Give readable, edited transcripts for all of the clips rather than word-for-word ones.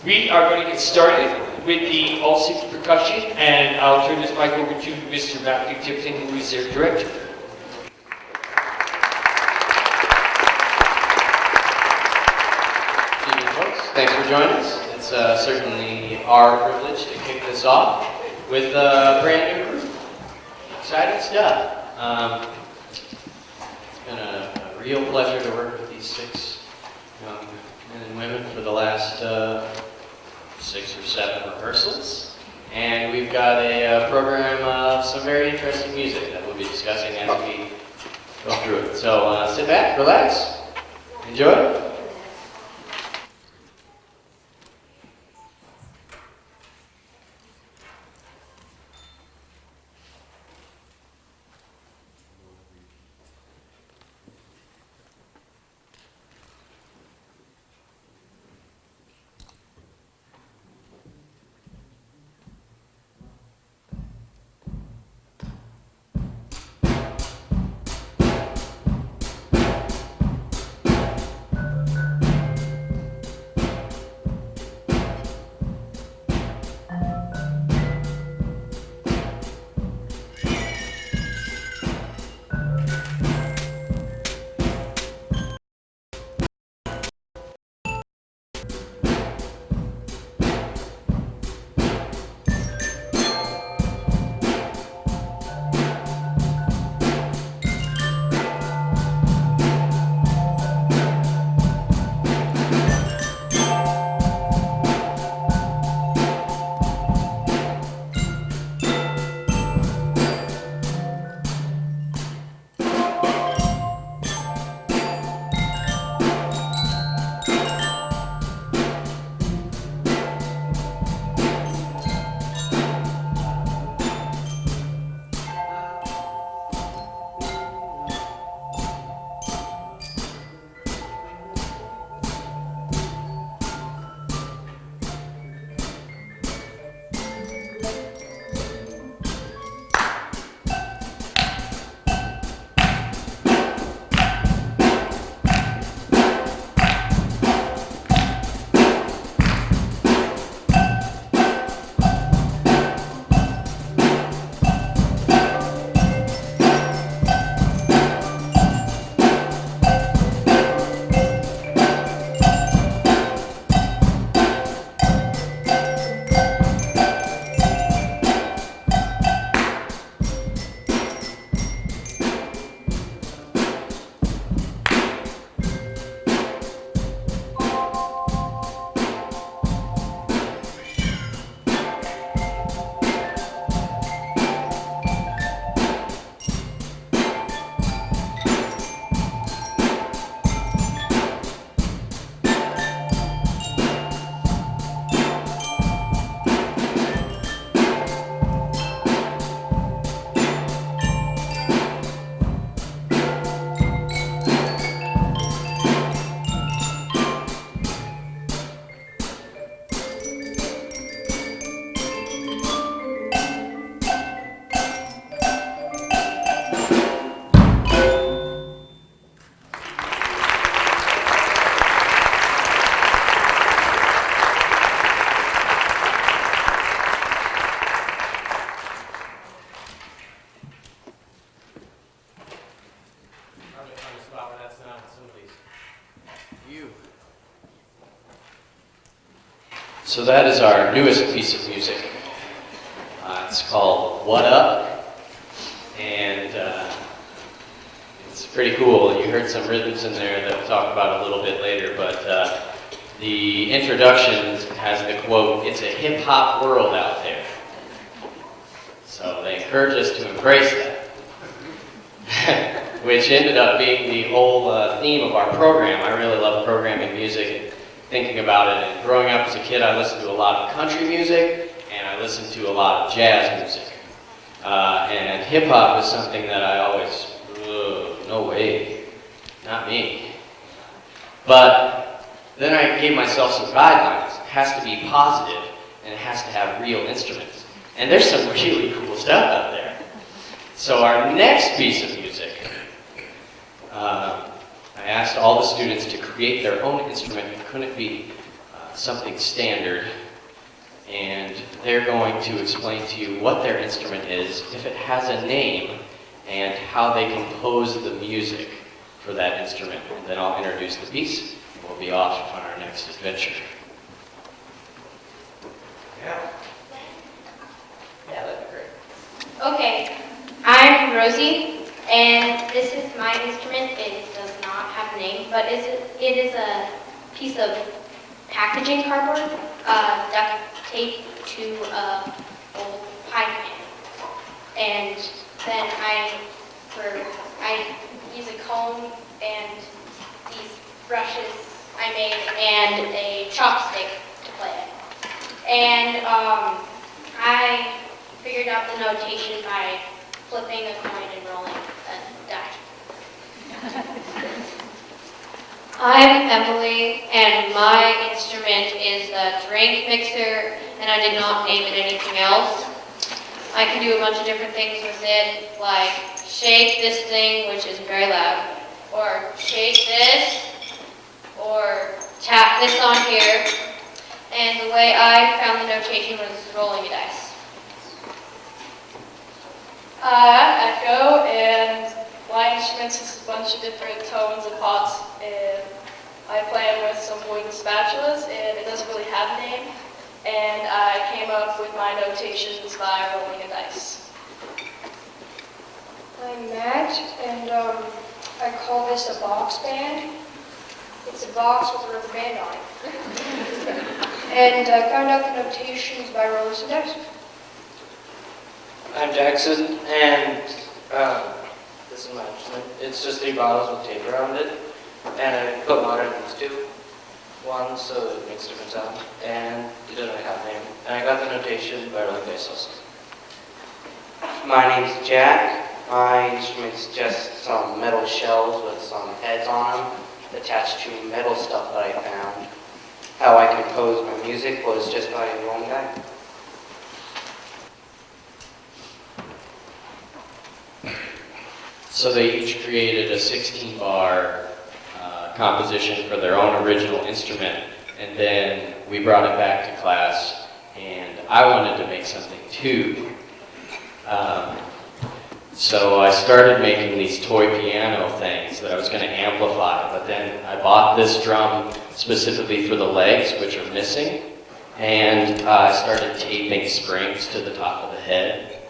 We are going to get started with the all-six percussion, and I'll turn this mic over to Mr. Matthew Tipton, who is their director. Good evening, folks. Thanks for joining us. It's certainly our privilege to kick this off with a brand new group. Exciting stuff. It's been a real pleasure to work with these six young men and women for the last 6 or 7 rehearsals, and we've got a program of some very interesting music that we'll be discussing as we go through it. So sit back, relax, enjoy. So that is our newest piece of music. It's called What Up, and it's pretty cool. You heard some rhythms in there that we'll talk about a little bit later, but the introduction has the quote, "It's a hip-hop world out there." So they encourage us to embrace that, which ended up being the whole theme of our program. I really love programming music. thinking about it. And growing up as a kid, I listened to a lot of country music, and I listened to a lot of jazz music. And hip hop is something that I always, no way, not me. But then I gave myself some guidelines. It has to be positive, and it has to have real instruments. And there's some really cool stuff out there. So our next piece of music, I asked all the students to create their own instrument. It couldn't be something standard. And they're going to explain to you what their instrument is, if it has a name, and how they compose the music for that instrument. And then I'll introduce the piece, and we'll be off on our next adventure. Yeah, that'd be great. Okay, I'm Rosie, and this is my instrument. It does not have a name, but it is a piece of packaging cardboard, duct tape to a old pie pan. And then I use a comb and these brushes I made and a chopstick to play it. And I figured out the notation by flipping a coin and rolling a die. I'm Emily, and my instrument is a drink mixer, and I did not name it anything else. I can do a bunch of different things with it, like shake this thing, which is very loud, or shake this, or tap this on here. And the way I found the notation was rolling a dice. I'm Echo, and my instrument is a bunch of different tones and pots, and I play it with some wooden spatulas, and it doesn't really have a name. And I came up with my notations by rolling a dice. I'm Matt, and I call this a box band. It's a box with a rubber band on it. And I found out the notations by rolling some dice. I'm Jackson, and this is my instrument. It's just 3 bottles with tape around it, and I put water in these 2. One so it makes a different sound, and it doesn't really have a name. And I got the notation by rolling dice also. My name's Jack. My instrument's just some metal shells with some heads on them attached to metal stuff that I found. How I composed my music was just by rolling dice. So they each created a 16-bar composition for their own original instrument, and then we brought it back to class, and I wanted to make something too. So I started making these toy piano things that I was going to amplify, but then I bought this drum specifically for the legs, which are missing, and I started taping springs to the top of the head.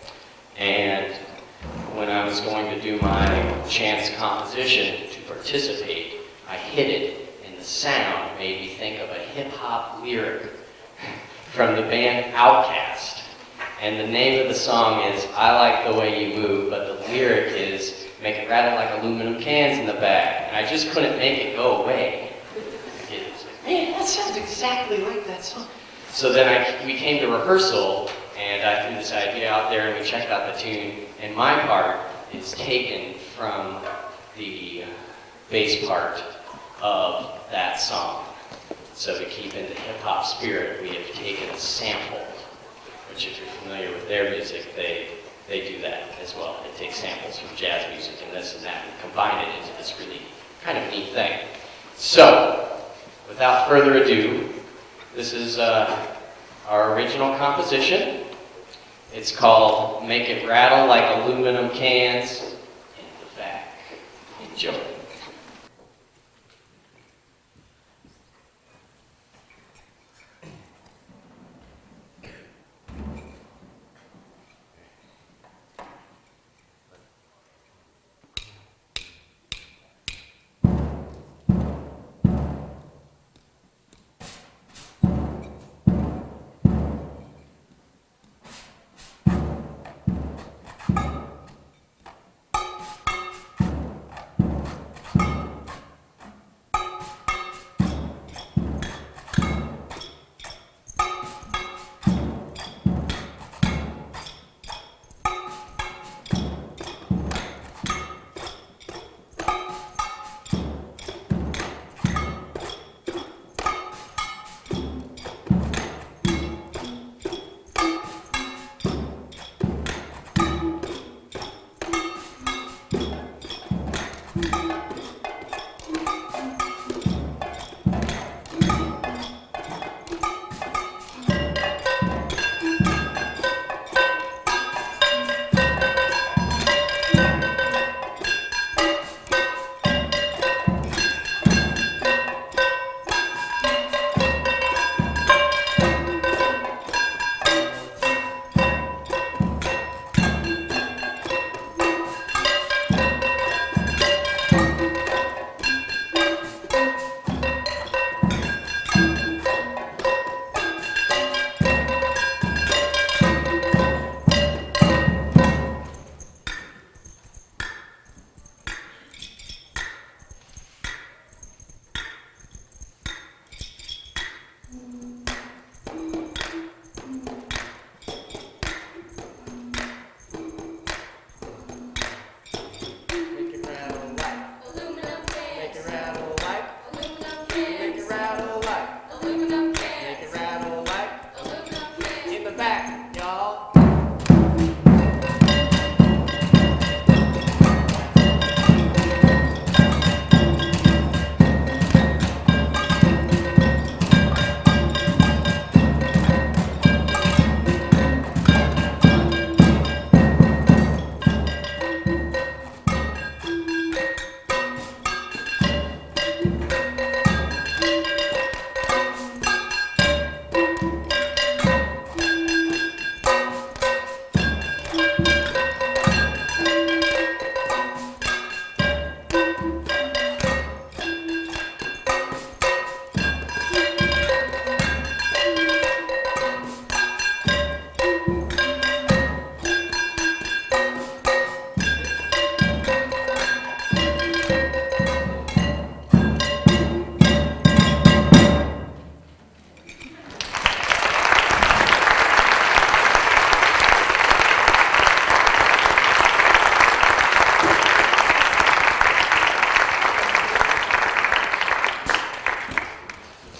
And when I was going to do my chance composition to participate, I hit it, and the sound made me think of a hip-hop lyric from the band Outkast. And the name of the song is I Like the Way You Move, but the lyric is make it rattle like aluminum cans in the back. And I just couldn't make it go away. It was like, man, that sounds exactly like that song. So then we came to rehearsal, and I threw this idea out there, and we checked out the tune. And my part is taken from the bass part of that song. So to keep in the hip-hop spirit, we have taken a sample, which if you're familiar with their music, they do that as well. They take samples from jazz music and this and that and combine it into this really kind of neat thing. So, without further ado, this is our original composition. It's called Make It Rattle Like Aluminum Cans in the Back. Enjoy.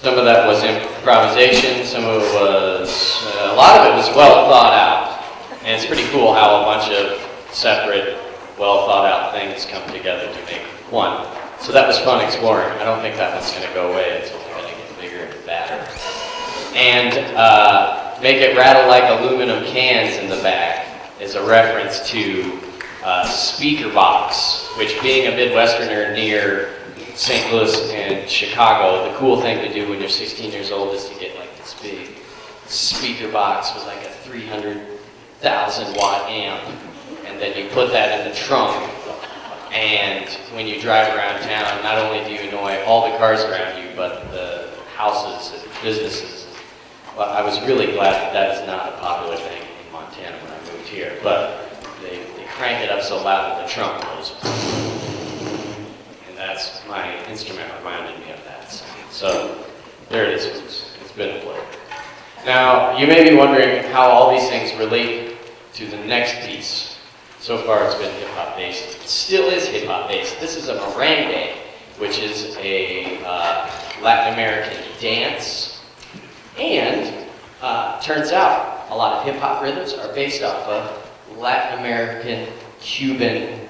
Some of that was improvisation, some of it was, a lot of it was well thought out. And it's pretty cool how a bunch of separate, well thought out things come together to make one. So that was fun exploring. I don't think that one's going to go away. It's only going to get bigger and badder. And make it rattle like aluminum cans in the back is a reference to speaker box, which being a Midwesterner near St. Louis and Chicago, the cool thing to do when you're 16 years old is to get like this big speaker box with like a 300,000 watt amp, and then you put that in the trunk, and when you drive around town, not only do you annoy all the cars around you, but the houses and businesses. Well, I was really glad that that is not a popular thing in Montana when I moved here, but they crank it up so loud that the trunk goes. That's my instrument reminded me of that. So there it is, it's been a pleasure. Now, you may be wondering how all these things relate to the next piece. So far it's been hip-hop based. It still is hip-hop based. This is a merengue, which is a Latin American dance. And turns out a lot of hip-hop rhythms are based off of Latin American, Cuban,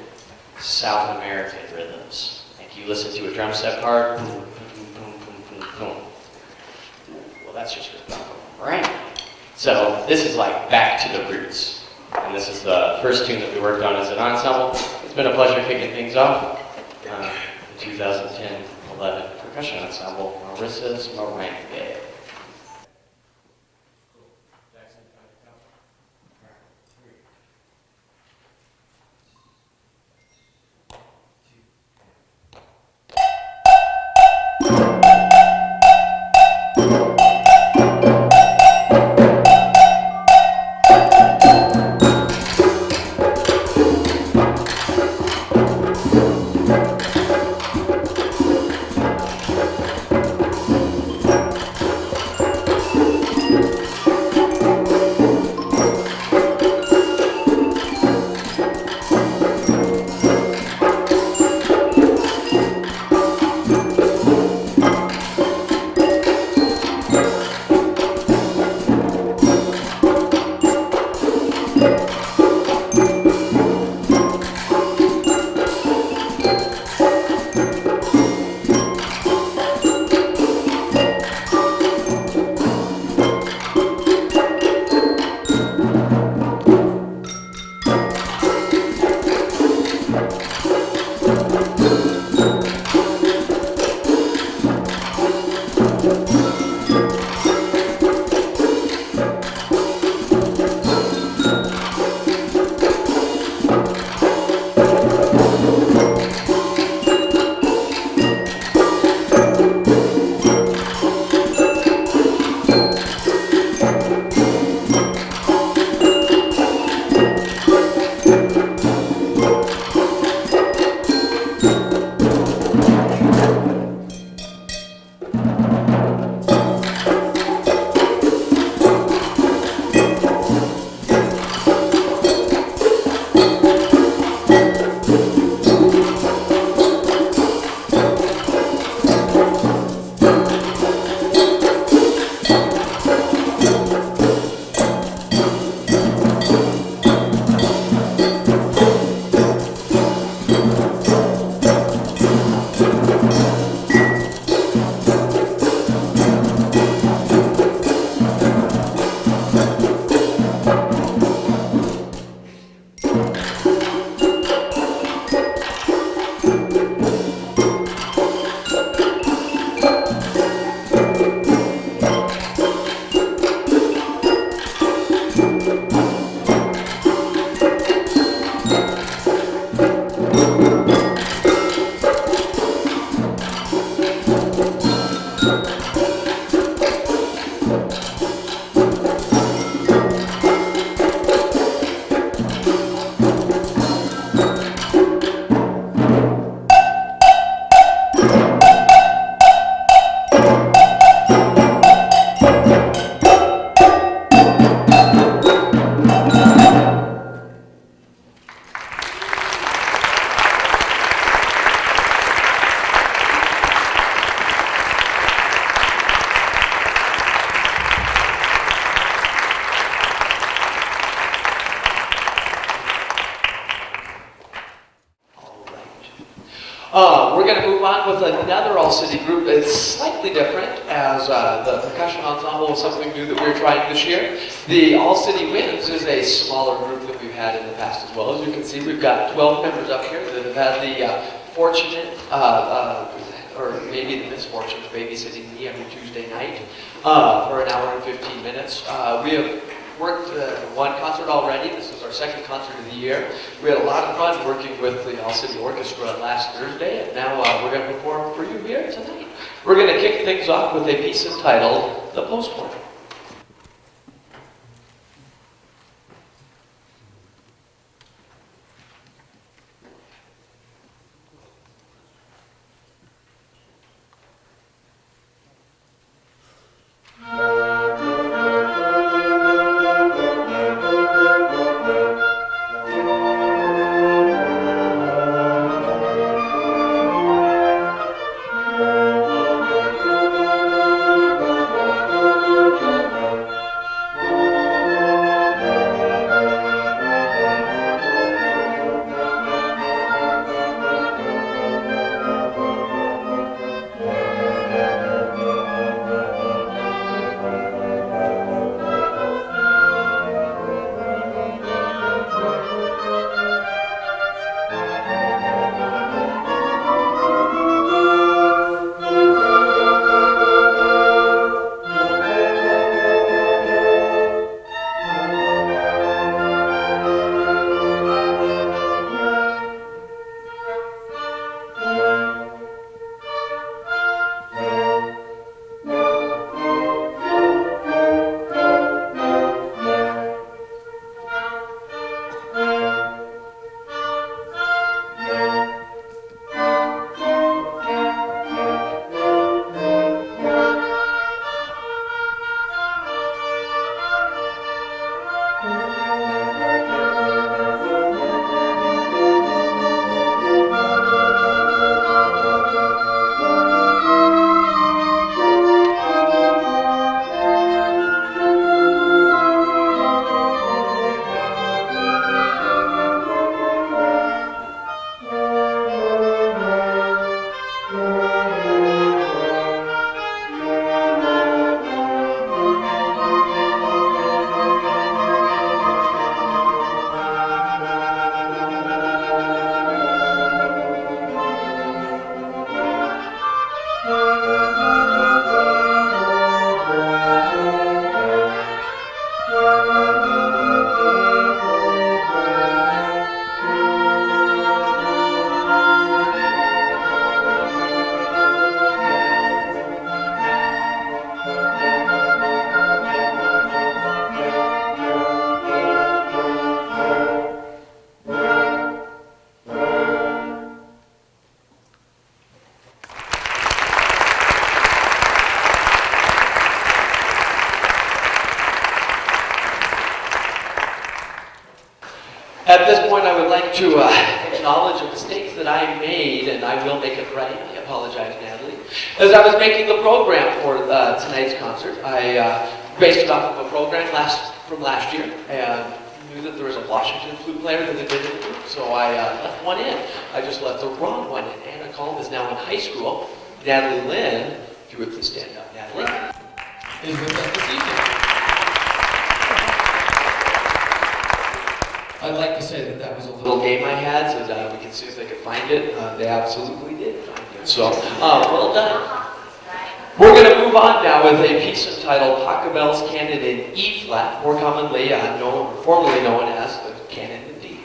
South American rhythms. You listen to a drum set part, boom, boom, boom, boom, boom, boom. Well, that's just right. So this is like back to the roots. And this is the first tune that we worked on as an ensemble. It's been a pleasure kicking things off. The 2010-11 percussion ensemble, Marissa's Merengue. going to move on with another all-city group that's slightly different, as the percussion ensemble is something new that we're trying this year. The All-City Winds is a smaller group than we've had in the past as well. As you can see, we've got 12 members up here that have had the fortunate, or maybe the misfortune of babysitting me every Tuesday night for an hour and 15 minutes. We have worked one concert already. This is our second concert of the year. We had a lot of fun working with the All-City Orchestra last Thursday, and now we're going to perform for you here tonight. We're going to kick things off with a piece entitled The Postman. At this point, I would like to acknowledge a mistake that I made, and I will make it right. I apologize, Natalie. As I was making the program for tonight's concert, I based it off of a program from last year, and knew that there was a Washington flute player that had been in the group, so I left one in. I just left the wrong one in. Anna Colm is now in high school. Natalie Lynn, if you would please stand up, Natalie, is with us this evening. I'd like to say that that was a little game I had so that we can see if they could find it. They absolutely did find it. So, well done. We're going to move on now with a piece entitled Pachelbel's Canon in E flat, more commonly formerly known as the Canon in D.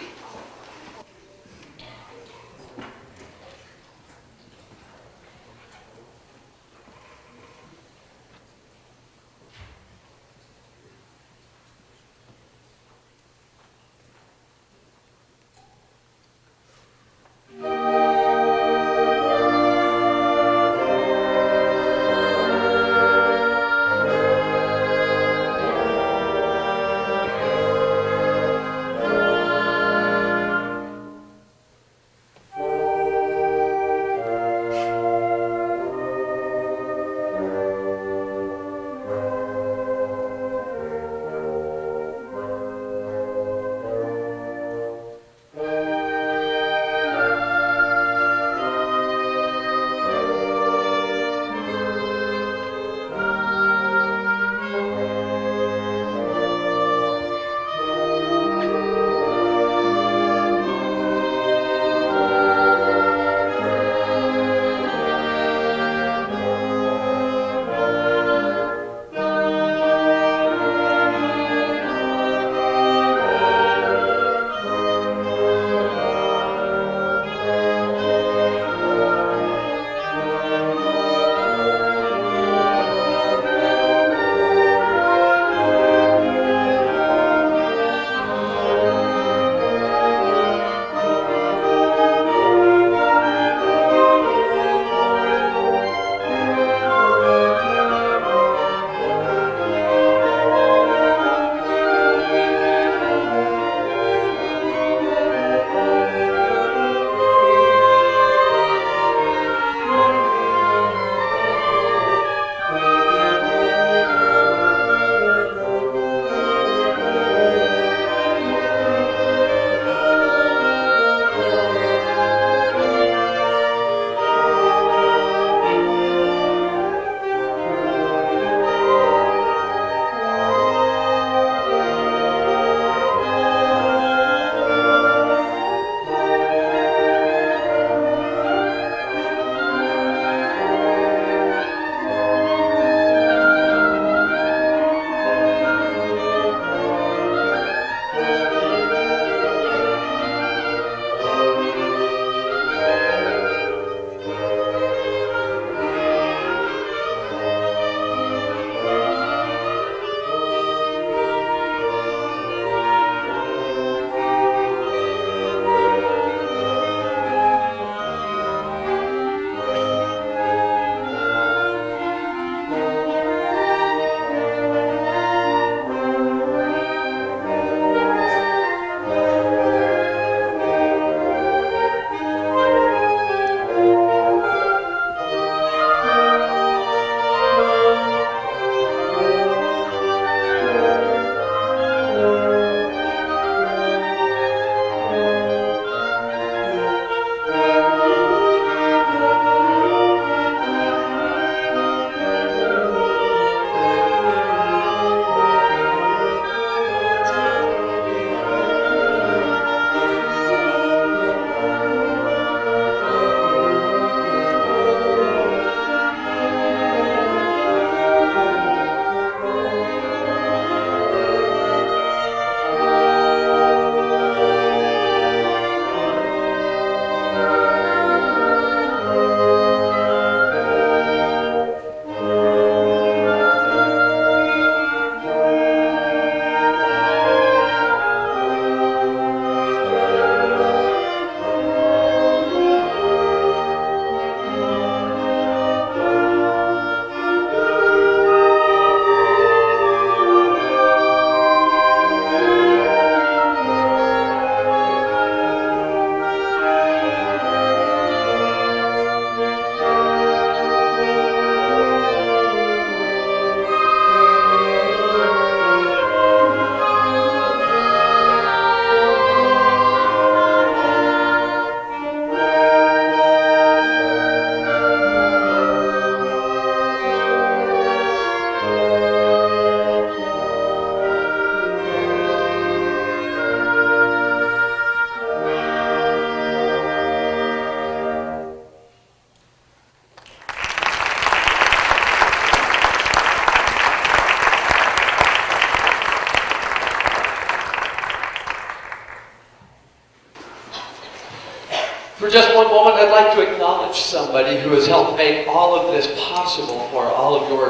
just one moment, I'd like to acknowledge somebody who has helped make all of this possible for all of your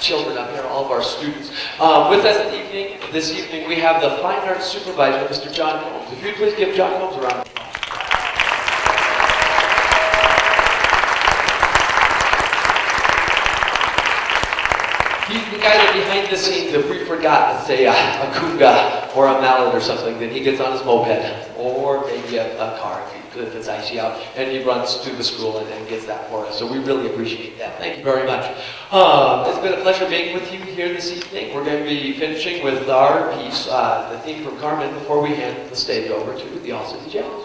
children up here, all of our students. With us this evening, we have the Fine Arts Supervisor, Mr. John Combs. If you'd please give John Combs a round of applause. He's the guy that behind the scenes, if we forgot to say a kunga or a mallet or something, then he gets on his moped, or maybe a car if it's icy out, and he runs to the school and gets that for us. So we really appreciate that. Thank you very much. It's been a pleasure being with you here this evening. We're going to be finishing with our piece, the theme from Carmen, before we hand the stage over to the All City Jazz.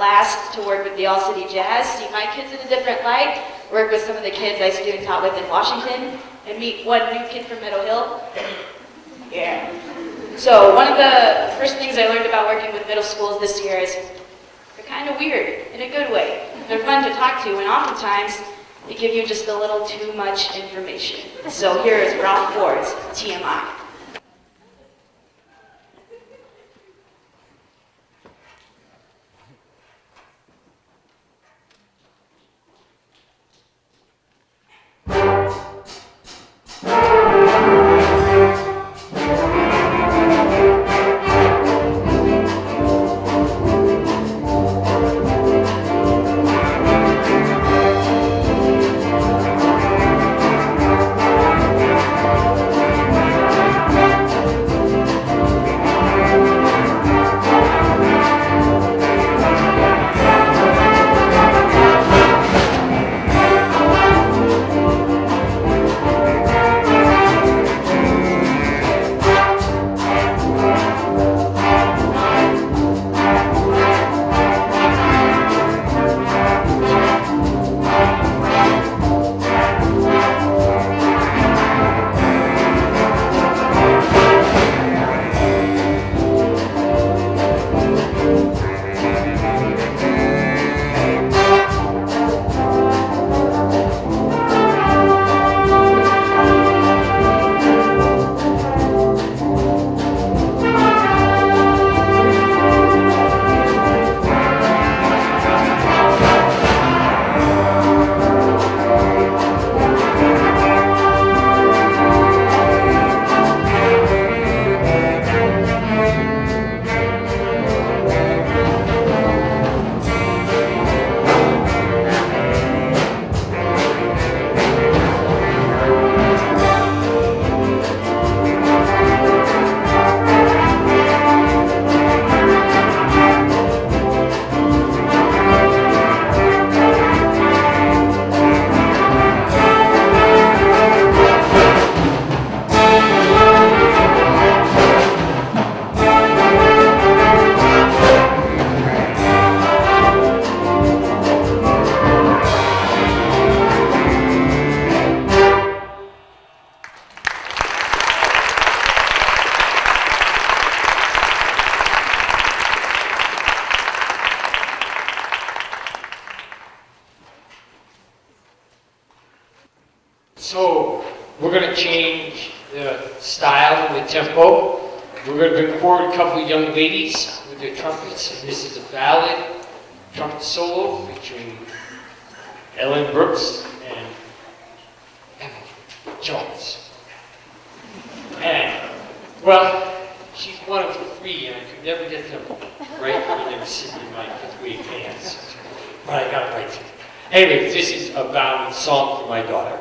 blast to work with the All City Jazz, see my kids in a different light, work with some of the kids I student taught with in Washington, and meet one new kid from Meadow Hill. Yeah. So one of the first things I learned about working with middle schools this year is they're kind of weird in a good way. They're fun to talk to, and oftentimes they give you just a little too much information. So here is Ralph Ward's TMI. So we're going to change the style and the tempo. We're going to bring forward a couple of young ladies with their trumpets. This is a ballad trumpet solo featuring Ellen Brooks and Emily Jones. And, well, she's one of three, and I could never get them right when they were sitting in my fifth-grade pants. But I got it right. Anyway, this is a ballad song for my daughter.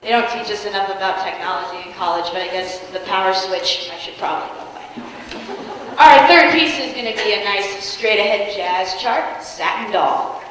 They don't teach us enough about technology in college, but I guess the power switch, I should probably know by now. Our third piece is going to be a nice straight-ahead jazz chart, Satin Doll.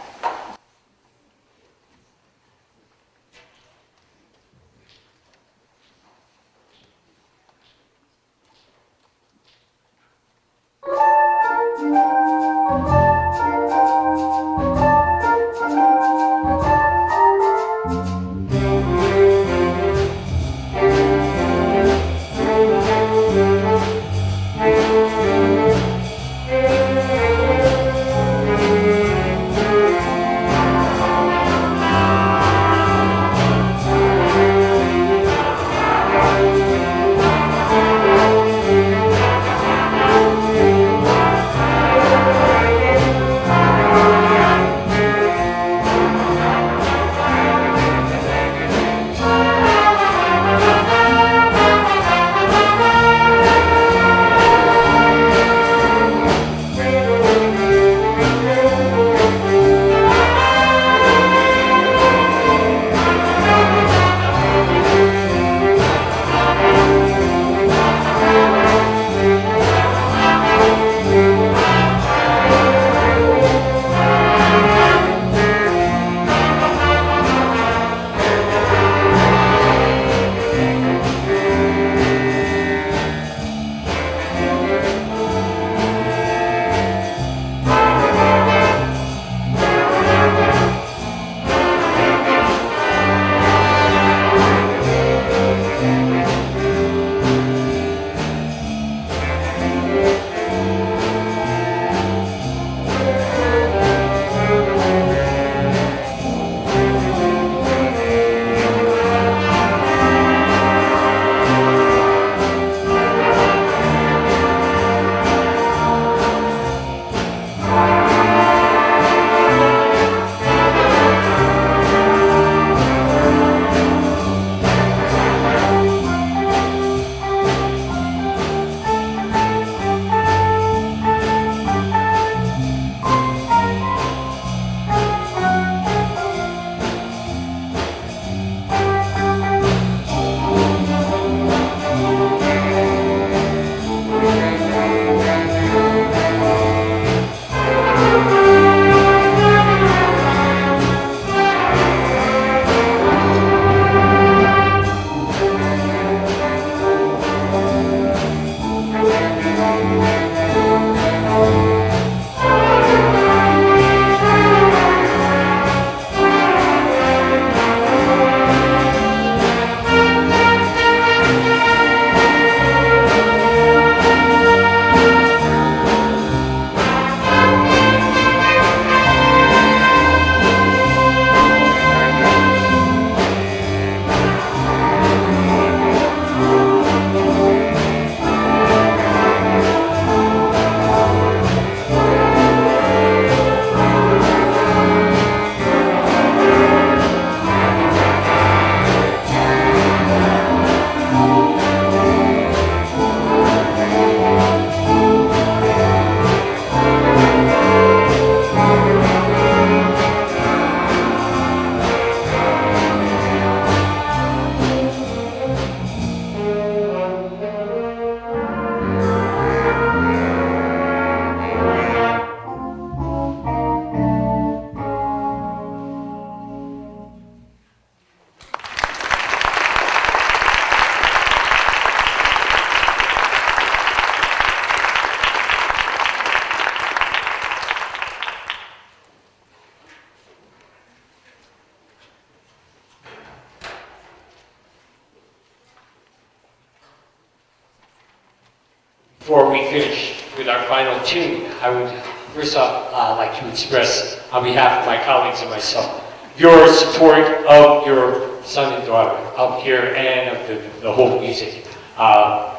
before we finish with our final tune, I would first off like to express on behalf of my colleagues and myself your support of your son and daughter up here and of the whole music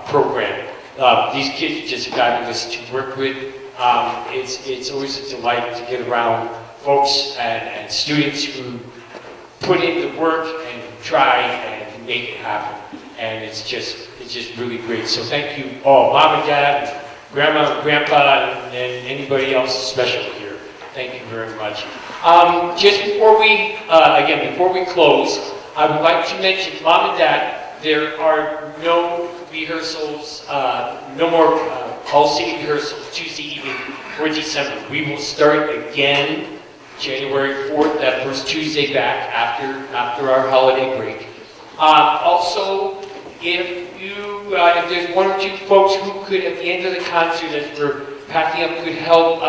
program. These kids are just fabulous to work with. It's always a delight to get around folks and students who put in the work and try and make it happen. And it's just really great. So thank you all, Mom and Dad, Grandma and Grandpa, and anybody else special here. Thank you very much. Just before we close, I would like to mention, Mom and Dad, there are no rehearsals, no more all-city rehearsals Tuesday evening for December. We will start again January 4th, that first Tuesday back after our holiday break. Also, if there's one or two folks who could, at the end of the concert, as we're packing up, could help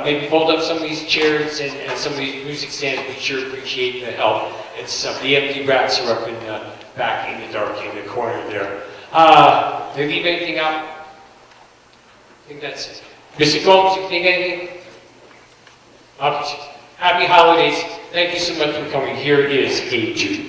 maybe fold up some of these chairs and some of these music stands, we sure appreciate the help. And some the empty racks are up in back in the dark in the corner there. Did I leave anything out? I think that's it. Mr. Gomes, you think anything? Okay. Happy holidays. Thank you so much for coming. Here is a Jude.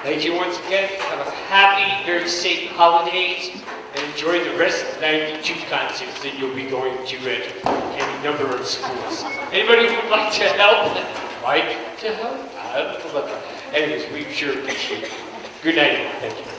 Thank you once again. Have a happy, very safe holidays, and enjoy the rest of the 92 concerts that you'll be going to at any number of schools. Anybody who would like to help? Mike to help? I don't know about that. Anyways, we sure appreciate it. Good night, everyone. Thank you.